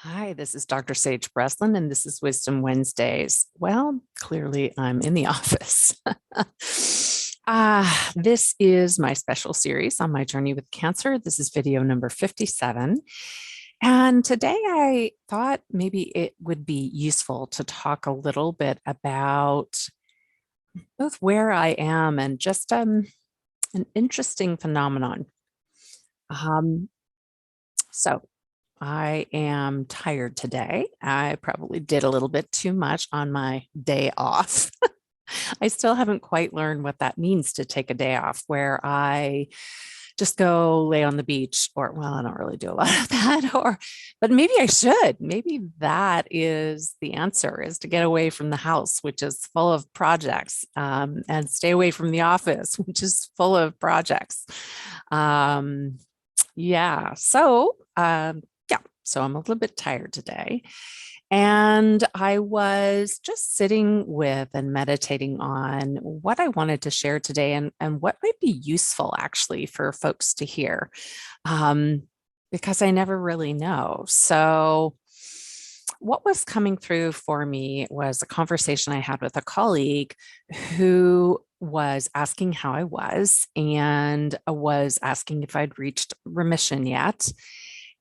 Hi, this is Dr. Sage Breslin, and this is Wisdom Wednesdays. Well, clearly I'm in the office. This is my special series on my journey with cancer. This is video number 57. And today I thought maybe it would be useful to talk a little bit about both where I am and just an interesting phenomenon. Um, so I am tired today. I probably did a little bit too much on my day off. I still haven't quite learned what that means to take a day off where I just go lay on the beach or, well, I don't really do a lot of that, but maybe I should. Maybe that is the answer, is to get away from the house, which is full of projects, and stay away from the office, which is full of projects. Yeah. So I'm a little bit tired today. And I was just sitting with and meditating on what I wanted to share today and what might be useful actually for folks to hear, because I never really know. So, what was coming through for me was a conversation I had with a colleague who was asking how I was and was asking if I'd reached remission yet.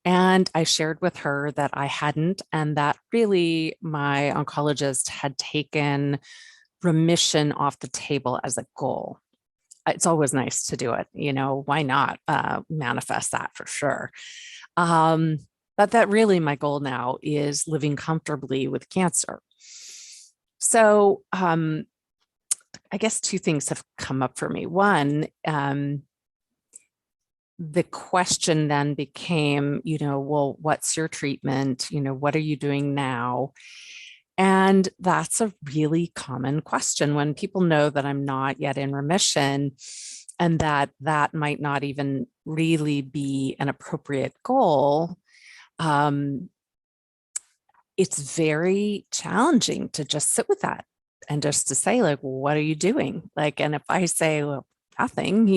And I shared with her that I hadn't, and that really my oncologist had taken remission off the table as a goal. It's always nice to do it. Why not manifest that for sure? But that really my goal now is living comfortably with cancer. So I guess two things have come up for me. One, the question then became, well, what's your treatment? What are you doing now? And that's a really common question when people know that I'm not yet in remission and that might not even really be an appropriate goal. It's very challenging to just sit with that and just to say, like, well, what are you doing? And if I say, well, nothing,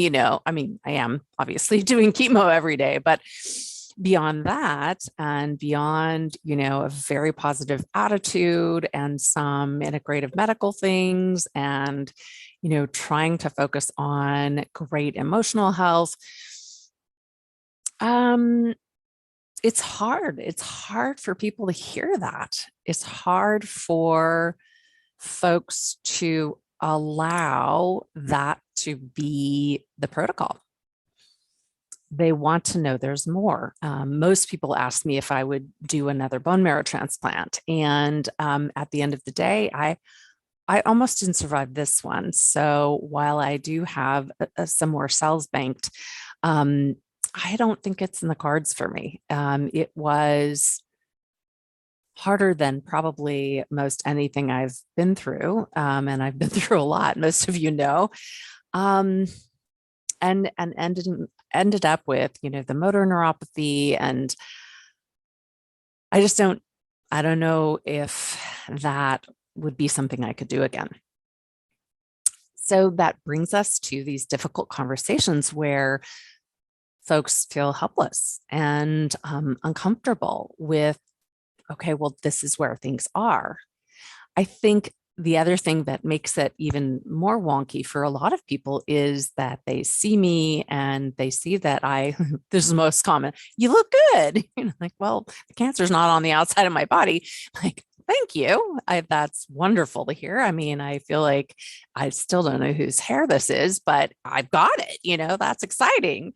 I am obviously doing chemo every day, but beyond that and beyond, a very positive attitude and some integrative medical things and, trying to focus on great emotional health. It's hard. It's hard for people to hear that. It's hard for folks to allow that to be the protocol. They want to know there's more. Most people ask me if I would do another bone marrow transplant. And at the end of the day, I almost didn't survive this one. So while I do have some more cells banked, I don't think it's in the cards for me. It was harder than probably most anything I've been through. And I've been through a lot, most of you know. And ended up with, the motor neuropathy. And I don't know if that would be something I could do again. So that brings us to these difficult conversations where folks feel helpless and uncomfortable with, okay, well, this is where things are. I think the other thing that makes it even more wonky for a lot of people is that they see me and they see that this is the most common, you look good. Like, well, the cancer's not on the outside of my body. Like, thank you. That's wonderful to hear. I mean, I feel like I still don't know whose hair this is, but I've got it, that's exciting.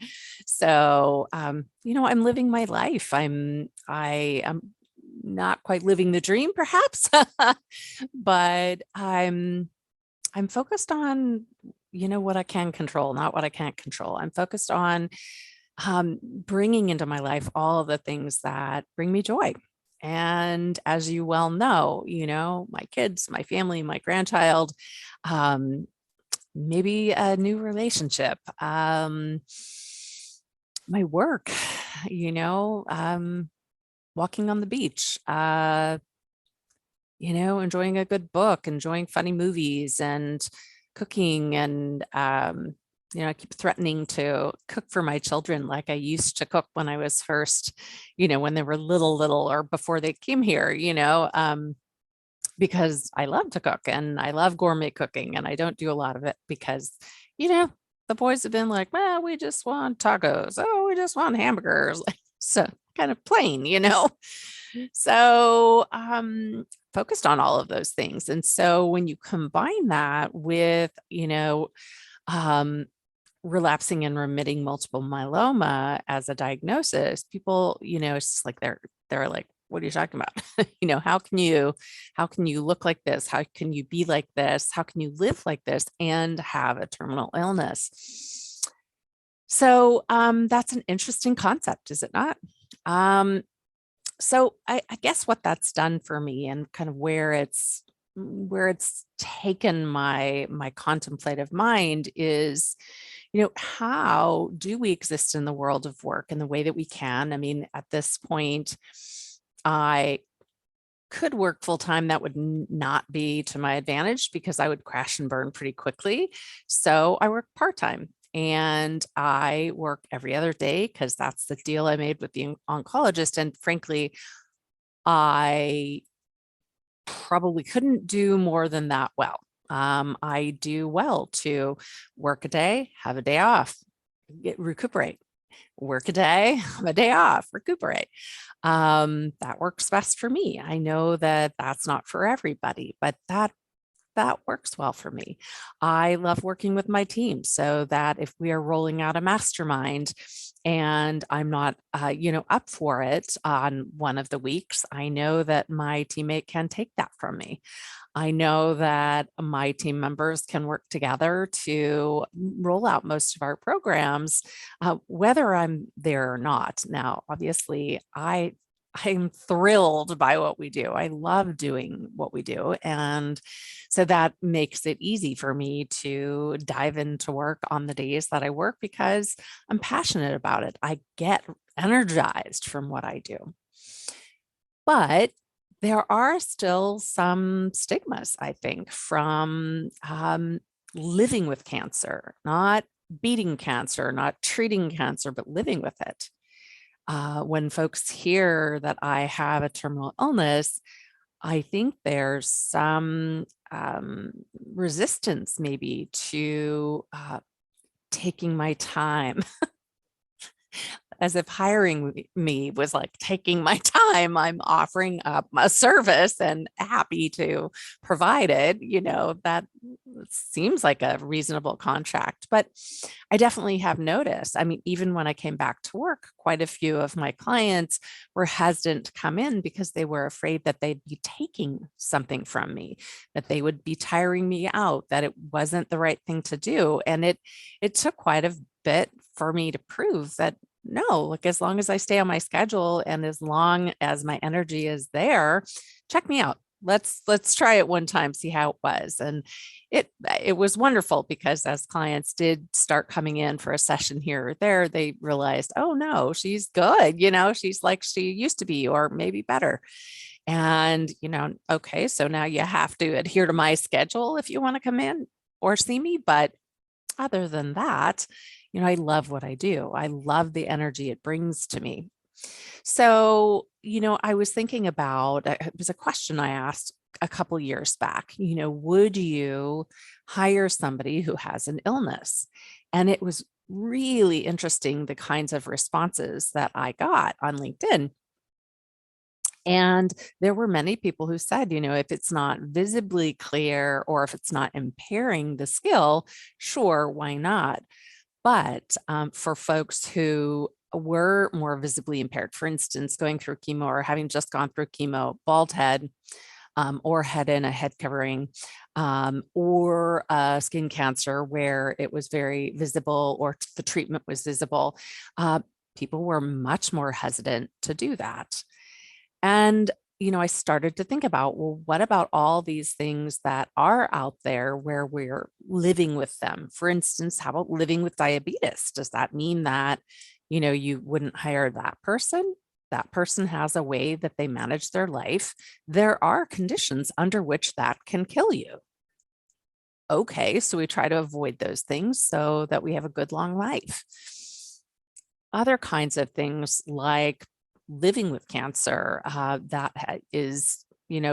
So, I'm living my life. I am not quite living the dream, perhaps, but I'm focused on, what I can control, not what I can't control. I'm focused on bringing into my life all of the things that bring me joy. And as you well know, my kids, my family, my grandchild, maybe a new relationship, my work, walking on the beach, enjoying a good book, enjoying funny movies and cooking and I keep threatening to cook for my children like I used to cook when I was first, when they were little, or before they came here, because I love to cook and I love gourmet cooking, and I don't do a lot of it because, you know, the boys have been like, well, we just want tacos. Oh, we just want hamburgers. So kind of plain. So focused on all of those things. And so when you combine that with, um, relapsing and remitting multiple myeloma as a diagnosis, people, it's just like they're like, what are you talking about? How can you look like this? How can you be like this? How can you live like this and have a terminal illness? So that's an interesting concept, is it not? So I guess what that's done for me, and kind of where it's taken my contemplative mind, is, how do we exist in the world of work in the way that we can? I mean, at this point, I could work full time. That would not be to my advantage because I would crash and burn pretty quickly. So I work part time. And I work every other day because that's the deal I made with the oncologist. And frankly, I probably couldn't do more than that well. I do well to work a day, have a day off, recuperate, work a day, have a day off, recuperate. That works best for me. I know that that's not for everybody, but that works well for me. I love working with my team so that if we are rolling out a mastermind and I'm not, up for it on one of the weeks, I know that my teammate can take that from me. I know that my team members can work together to roll out most of our programs, whether I'm there or not. Now, obviously, I'm thrilled by what we do. I love doing what we do. And so that makes it easy for me to dive into work on the days that I work because I'm passionate about it. I get energized from what I do. But there are still some stigmas, I think, from living with cancer, not beating cancer, not treating cancer, but living with it. When folks hear that I have a terminal illness, I think there's some resistance maybe to taking my time, as if hiring me was like taking my time. I'm offering up a service and happy to provide it. That seems like a reasonable contract. But I definitely have noticed. I mean, even when I came back to work, quite a few of my clients were hesitant to come in because they were afraid that they'd be taking something from me, that they would be tiring me out, that it wasn't the right thing to do. And it took quite a bit for me to prove that no, like as long as I stay on my schedule and as long as my energy is there, check me out. Let's try it one time, see how it was. And it was wonderful because as clients did start coming in for a session here or there, they realized, oh no, she's good. She's like she used to be, or maybe better. And, okay, so now you have to adhere to my schedule if you want to come in or see me. But other than that, I love what I do. I love the energy it brings to me. So, I was thinking about, it was a question I asked a couple years back, would you hire somebody who has an illness? And it was really interesting, the kinds of responses that I got on LinkedIn. And there were many people who said, if it's not visibly clear or if it's not impairing the skill, sure, why not? But for folks who were more visibly impaired, for instance, going through chemo or having just gone through chemo, bald head, or head in a head covering, or skin cancer where it was very visible or the treatment was visible, people were much more hesitant to do that. And I started to think about, well, what about all these things that are out there where we're living with them? For instance, how about living with diabetes? Does that mean that, you wouldn't hire that person? That person has a way that they manage their life. There are conditions under which that can kill you. okay. So we try to avoid those things so that we have a good long life. Other kinds of things like living with cancer, that is,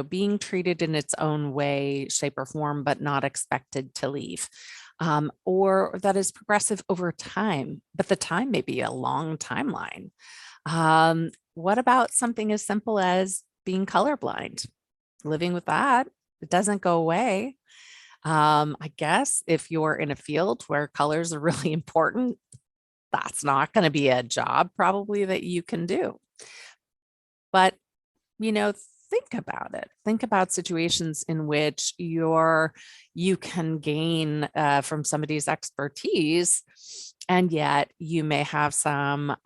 being treated in its own way, shape, or form, but not expected to leave. Or that is progressive over time, but the time may be a long timeline. What about something as simple as being colorblind? Living with that, it doesn't go away. I guess if you're in a field where colors are really important, that's not going to be a job probably that you can do. But, you know, think about it. Think about situations in which you can gain from somebody's expertise, and yet you may have some,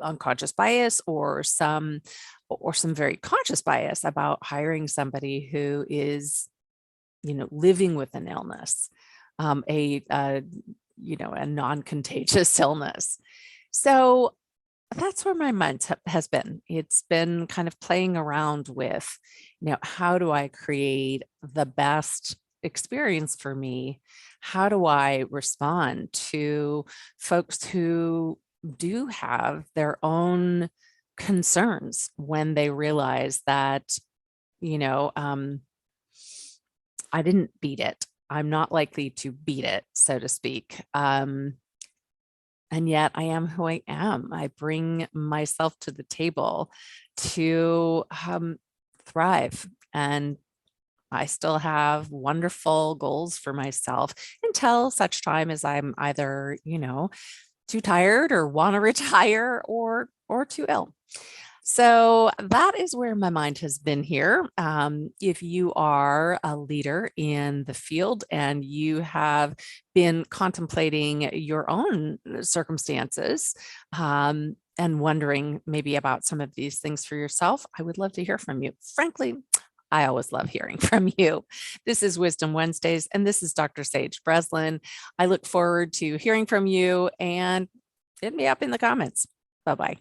unconscious bias or some very conscious bias about hiring somebody who is, living with an illness, a non-contagious illness. So that's where my mind has been. It's been kind of playing around with, how do I create the best experience for me? How do I respond to folks who do have their own concerns when they realize that, I didn't beat it. I'm not likely to beat it, so to speak. And yet I am who I am. I bring myself to the table to thrive. And I still have wonderful goals for myself until such time as I'm either, too tired or want to retire or too ill. So that is where my mind has been here. If you are a leader in the field and you have been contemplating your own circumstances, and wondering maybe about some of these things for yourself, I would love to hear from you. Frankly, I always love hearing from you. This is Wisdom Wednesdays, and this is Dr. Sage Breslin. I look forward to hearing from you, and hit me up in the comments. Bye-bye.